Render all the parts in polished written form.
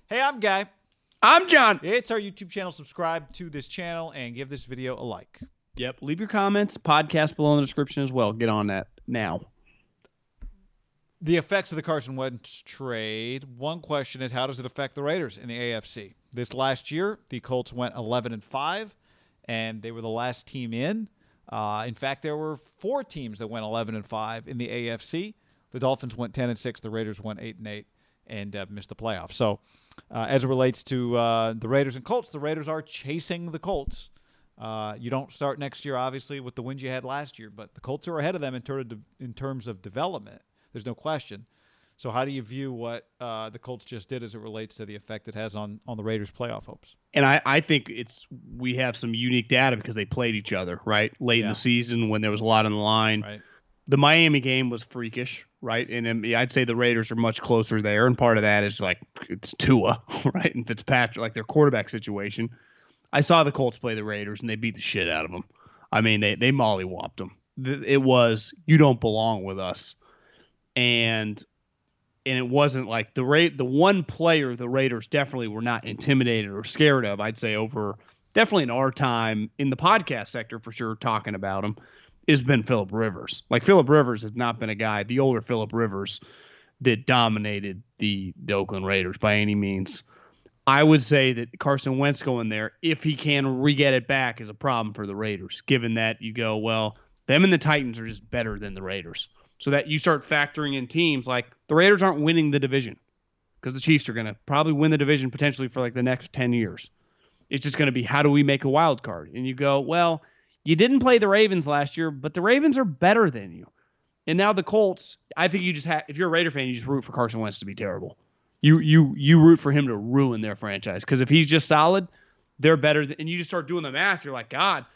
Hey, I'm Guy. I'm John. It's our YouTube channel. Subscribe to this channel and give this video a like. Yep. Leave your comments. Podcast below in the description as well. Get on that now. The effects of the Carson Wentz trade. One question is, how does it affect the Raiders in the AFC? This last year, the Colts went 11-5, and they were the last team in. In fact, there were 4 teams that went 11-5 in the AFC. The Dolphins went 10-6. The Raiders went 8-8 and missed the playoffs. So, as it relates to the Raiders and Colts, the Raiders are chasing the Colts. You don't start next year, obviously, with the wins you had last year, but the Colts are ahead of them in terms of development. There's no question. So how do you view what the Colts just did as it relates to the effect it has on the Raiders' playoff hopes? And I think we have some unique data because they played each other, right? Late in the season when there was a lot on the line. Right. The Miami game was freakish, right? And I'd say the Raiders are much closer there. And part of that is like it's Tua, right? And Fitzpatrick, like their quarterback situation. I saw the Colts play the Raiders and they beat the shit out of them. I mean, they mollywopped them. It was, you don't belong with us. And it wasn't like the one player the Raiders definitely were not intimidated or scared of, I'd say, over definitely in our time in the podcast sector for sure talking about him, has been Phillip Rivers. Like Phillip Rivers has not been a guy, the older Phillip Rivers, that dominated the Oakland Raiders by any means. I would say that Carson Wentz going there, if he can re-get it back, is a problem for the Raiders, given that you go, well, them and the Titans are just better than the Raiders. So that you start factoring in teams like the Raiders aren't winning the division because the Chiefs are going to probably win the division potentially for like the next 10 years. It's just going to be, how do we make a wild card? And you go, well, you didn't play the Ravens last year, but the Ravens are better than you. And now the Colts, I think you just have, if you're a Raider fan, you just root for Carson Wentz to be terrible. You root for him to ruin their franchise because if he's just solid, they're better. And you just start doing the math. You're like, God,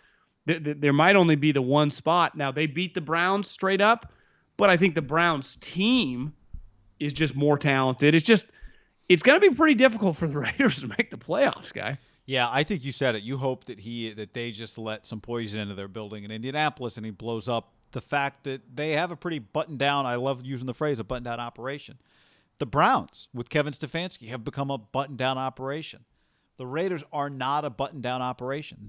there might only be the one spot. Now they beat the Browns straight up, but I think the Browns team is just more talented. It's going to be pretty difficult for the Raiders to make the playoffs, Guy. Yeah, I think you said it. You hope that they just let some poison into their building in Indianapolis and he blows up. The fact that they have a pretty buttoned down, I love using the phrase, a buttoned down operation. The Browns with Kevin Stefanski have become a buttoned down operation. The Raiders are not a buttoned down operation.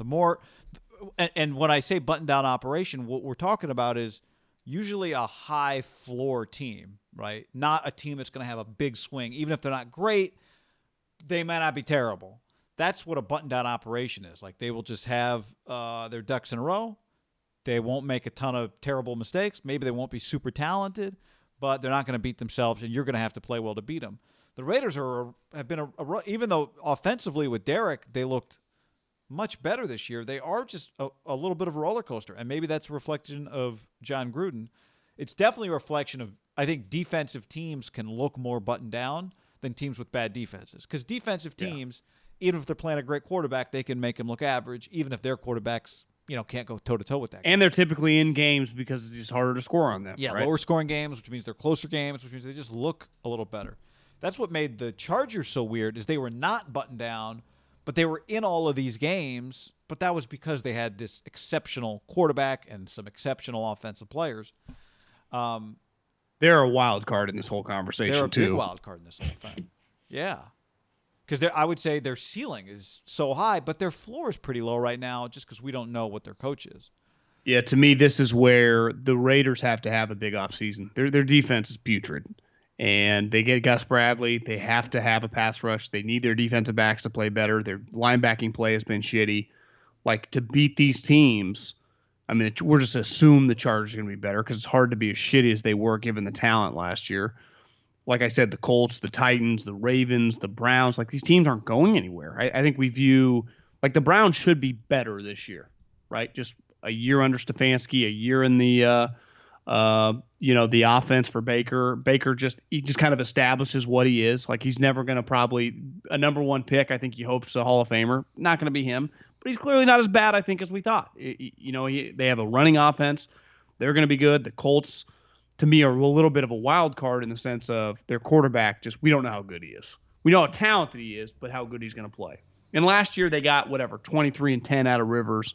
And when I say buttoned down operation, what we're talking about is usually a high floor team, right? Not a team that's going to have a big swing. Even if they're not great, they might not be terrible. That's what a button-down operation is. Like they will just have their ducks in a row. They won't make a ton of terrible mistakes. Maybe they won't be super talented, but they're not going to beat themselves, and you're going to have to play well to beat them. The Raiders have been even though offensively with Derek they looked much better this year, they are just a little bit of a roller coaster, and maybe that's a reflection of John Gruden. It's definitely a reflection of, I think, defensive teams can look more buttoned down than teams with bad defenses, because defensive teams, even if they're playing a great quarterback, they can make them look average, even if their quarterbacks, can't go toe-to-toe with that guy. And they're typically in games because it's just harder to score on them. Yeah, right? Lower scoring games, which means they're closer games, which means they just look a little better. That's what made the Chargers so weird, is they were not buttoned down, but they were in all of these games, but that was because they had this exceptional quarterback and some exceptional offensive players. They're a wild card in this whole conversation, they're a too. big wild card in this whole thing. Yeah. Because I would say their ceiling is so high, but their floor is pretty low right now just because we don't know what their coach is. Yeah, to me, this is where the Raiders have to have a big offseason. Their defense is putrid, and they get Gus Bradley. They have to have a pass rush. They need their defensive backs to play better. Their linebacking play has been shitty. Like, to beat these teams, I mean, we're just assume the Chargers are going to be better because it's hard to be as shitty as they were given the talent last year. Like I said, the Colts, the Titans, the Ravens, the Browns, like these teams aren't going anywhere. I think we view, like the Browns should be better this year, right? Just a year under Stefanski, a year in the, the offense for Baker. Baker he just kind of establishes what he is. Like he's never going to probably a number one pick. I think he hopes a Hall of Famer. Not going to be him, but he's clearly not as bad, I think, as we thought. They have a running offense. They're going to be good. The Colts, to me, are a little bit of a wild card in the sense of their quarterback. We don't know how good he is. We know how talented he is, but how good he's going to play. And last year they got 23-10 out of Rivers,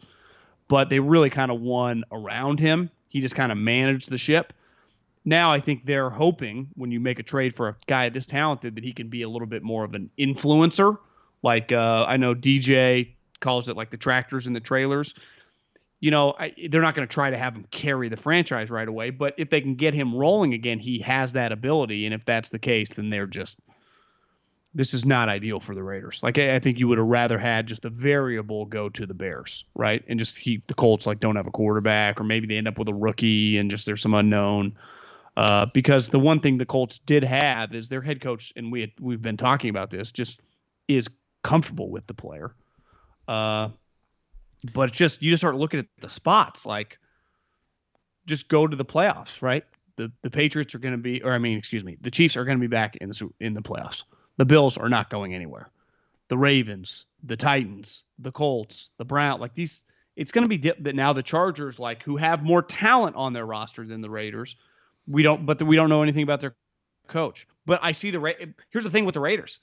but they really kind of won around him. He just kind of managed the ship. Now I think they're hoping when you make a trade for a guy this talented that he can be a little bit more of an influencer. Like I know DJ calls it like the tractors and the trailers. They're not going to try to have him carry the franchise right away, but if they can get him rolling again, he has that ability. And if that's the case, then this is not ideal for the Raiders. Like, I think you would have rather had just a variable go to the Bears, right? And just keep the Colts don't have a quarterback, or maybe they end up with a rookie and just there's some unknown. Because the one thing the Colts did have is their head coach, and we've been talking about this, just is comfortable with the player. But it's just you just start looking at the spots, like just go to the playoffs, right? The Patriots are going to be, the Chiefs are going to be back in the playoffs. The Bills are not going anywhere. The Ravens, the Titans, the Colts, the Browns, like these, it's going to be that now the Chargers, like who have more talent on their roster than the Raiders. We don't know anything about their coach. But I see here's the thing with the Raiders.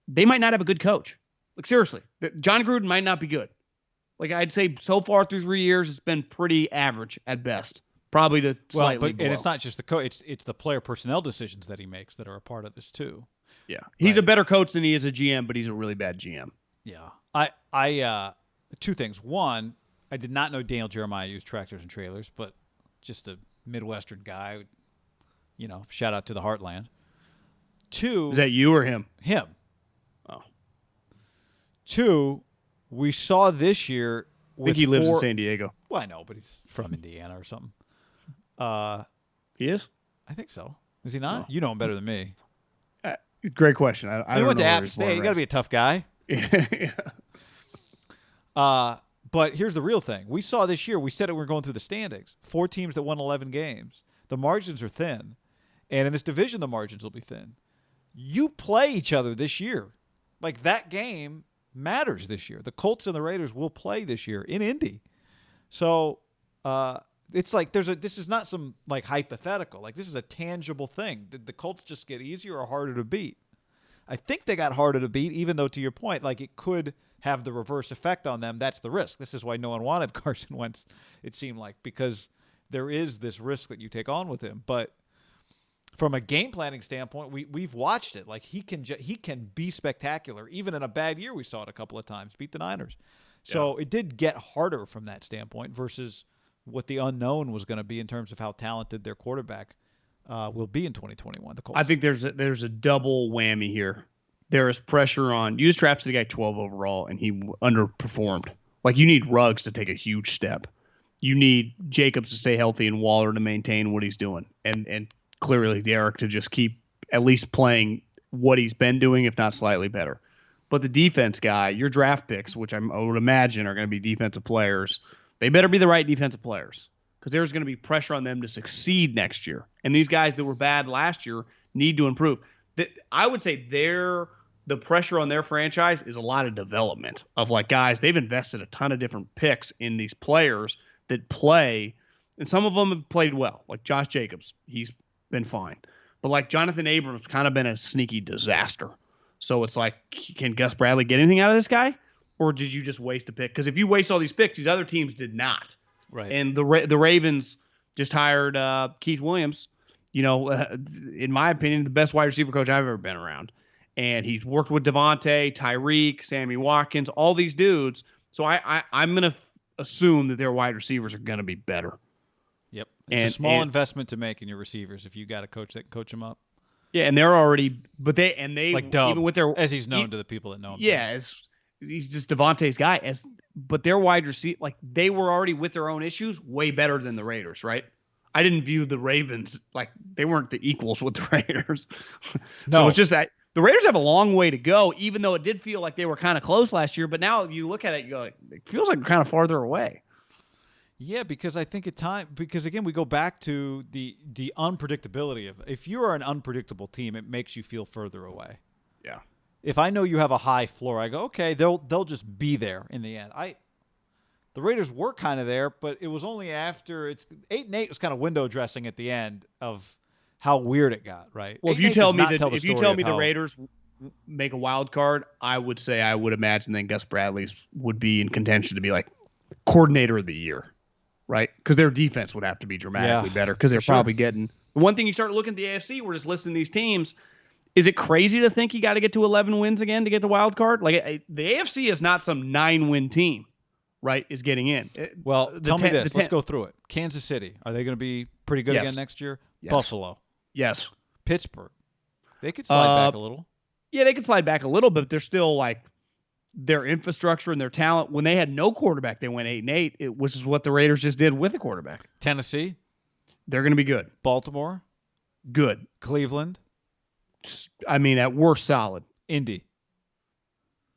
They might not have a good coach. Like seriously, John Gruden might not be good. Like I'd say so far through 3 years, it's been pretty average at best. Probably to slightly below. And it's not just the coach; it's the player personnel decisions that he makes that are a part of this too. Yeah, he's a better coach than he is a GM, but he's a really bad GM. Yeah, I two things. One, I did not know Daniel Jeremiah used tractors and trailers, but just a Midwestern guy, shout out to the Heartland. Two, is that you or him? Him. Oh. Two, we saw this year. I think he lives in San Diego. Well, I know, but he's from Indiana or something. He is? I think so. Is he not? Oh. You know him better than me. Great question. I he don't went know to App State. You got to be a tough guy. Yeah. But here's the real thing. We saw this year. We said it. We were going through the standings. 4 teams that won 11 games. The margins are thin, and in this division, the margins will be thin. You play each other this year. Like that game matters this year. The Colts and the Raiders will play this year in Indy. So it's like this is not some like hypothetical. Like this is a tangible thing. Did the Colts just get easier or harder to beat? I think they got harder to beat, even though to your point, like it could have the reverse effect on them. That's the risk. This is why no one wanted Carson Wentz, it seemed like, because there is this risk that you take on with him. But from a game planning standpoint, we've watched it. Like he can be spectacular. Even in a bad year, we saw it a couple of times, beat the Niners. So It did get harder from that standpoint versus what the unknown was going to be in terms of how talented their quarterback will be in 2021. The Colts. I think there's a double whammy here. There is pressure on. You just drafted a guy 12 overall, and he underperformed. Like you need Ruggs to take a huge step. You need Jacobs to stay healthy and Waller to maintain what he's doing, and clearly Derek to just keep at least playing what he's been doing, if not slightly better. But the defense guy, your draft picks, which I would imagine are going to be defensive players, they better be the right defensive players because there's going to be pressure on them to succeed next year. And these guys that were bad last year need to improve. I would say the pressure on their franchise is a lot of development of like guys. They've invested a ton of different picks in these players that play, and some of them have played well. Like Josh Jacobs, he's been fine. But like Jonathan Abrams kind of been a sneaky disaster. So it's like, can Gus Bradley get anything out of this guy? Or did you just waste a pick? Because if you waste all these picks, these other teams did not. Right. And the Ravens just hired Keith Williams, in my opinion, the best wide receiver coach I've ever been around. And he's worked with Devontae, Tyreek, Sammy Watkins, all these dudes. So I'm going to assume that their wide receivers are going to be better. Yep. It's a small investment to make in your receivers if you got a coach that can coach them up. Yeah, and they're already – but they like Dub, even with their – as he's known to the people that know him. Yeah, he's just Devontae's guy. But their wide receiver – like they were already with their own issues way better than the Raiders, right? I didn't view the Ravens – like they weren't the equals with the Raiders. So it's just that – the Raiders have a long way to go, even though it did feel like they were kind of close last year. But now if you look at it, you go, like, it feels like kind of farther away. Yeah, because I think because again, we go back to the unpredictability of if you are an unpredictable team, it makes you feel further away. Yeah. If I know you have a high floor, I go, okay, they'll just be there in the end. The Raiders were kind of there, but it was only after 8-8 was kind of window dressing at the end of how weird it got, right? Well, if you tell me the Raiders make a wild card, I would say I would imagine then Gus Bradley's would be in contention to be like coordinator of the year, right? Because their defense would have to be dramatically better because they're probably getting One thing you start looking at the AFC, we're just listing these teams. Is it crazy to think you got to get to 11 wins again to get the wild card? Like the AFC is not some 9-win team, right? Is getting in. Well, tell me this. Let's go through it. Kansas City, are they going to be pretty good again next year? Yes. Buffalo. Yes. Pittsburgh. They could slide back a little. Yeah, they could slide back a little, but they're still like their infrastructure and their talent. When they had no quarterback, they went 8-8, which is what the Raiders just did with a quarterback. Tennessee. They're going to be good. Baltimore. Good. Cleveland. I mean, at worst, solid. Indy.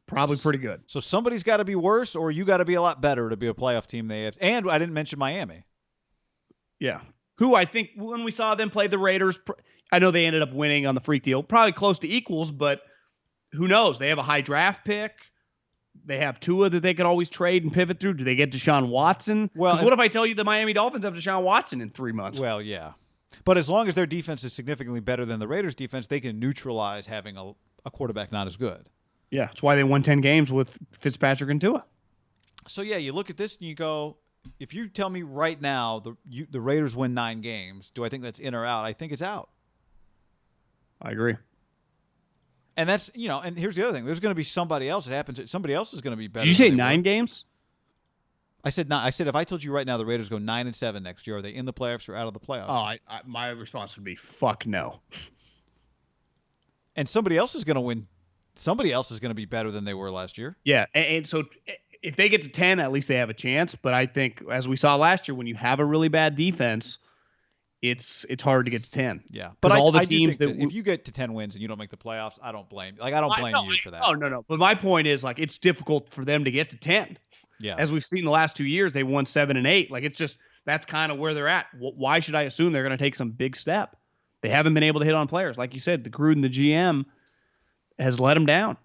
Probably pretty good. So somebody's got to be worse, or you got to be a lot better to be a playoff team. And I didn't mention Miami. Yeah. Who I think when we saw them play the Raiders, I know they ended up winning on the freak deal, probably close to equals, but who knows? They have a high draft pick. They have Tua that they could always trade and pivot through. Do they get Deshaun Watson? Well, what if I tell you the Miami Dolphins have Deshaun Watson in 3 months? Well, yeah. But as long as their defense is significantly better than the Raiders' defense, they can neutralize having a quarterback not as good. Yeah, that's why they won 10 games with Fitzpatrick and Tua. So, yeah, you look at this and you go, if you tell me right now the Raiders win 9 games, do I think that's in or out? I think it's out. I agree. And that's, and here's the other thing. There's going to be somebody else. It happens. Somebody else is going to be better. Did you say 9 games? I said not. I said if I told you right now the Raiders go 9-7 next year, are they in the playoffs or out of the playoffs? Oh, my response would be fuck no. And somebody else is going to win. Somebody else is going to be better than they were last year. Yeah, and so if they get to 10, at least they have a chance. But I think, as we saw last year, when you have a really bad defense, it's hard to get to 10. Yeah, but all the teams that if you get to 10 wins and you don't make the playoffs, I don't blame you. I don't blame you for that. Oh no. But my point is, like, it's difficult for them to get to 10. Yeah. As we've seen the last 2 years, they won 7 and 8. Like, it's just that's kind of where they're at. Why should I assume they're going to take some big step? They haven't been able to hit on players, like you said. The Gruden, the GM, has let them down.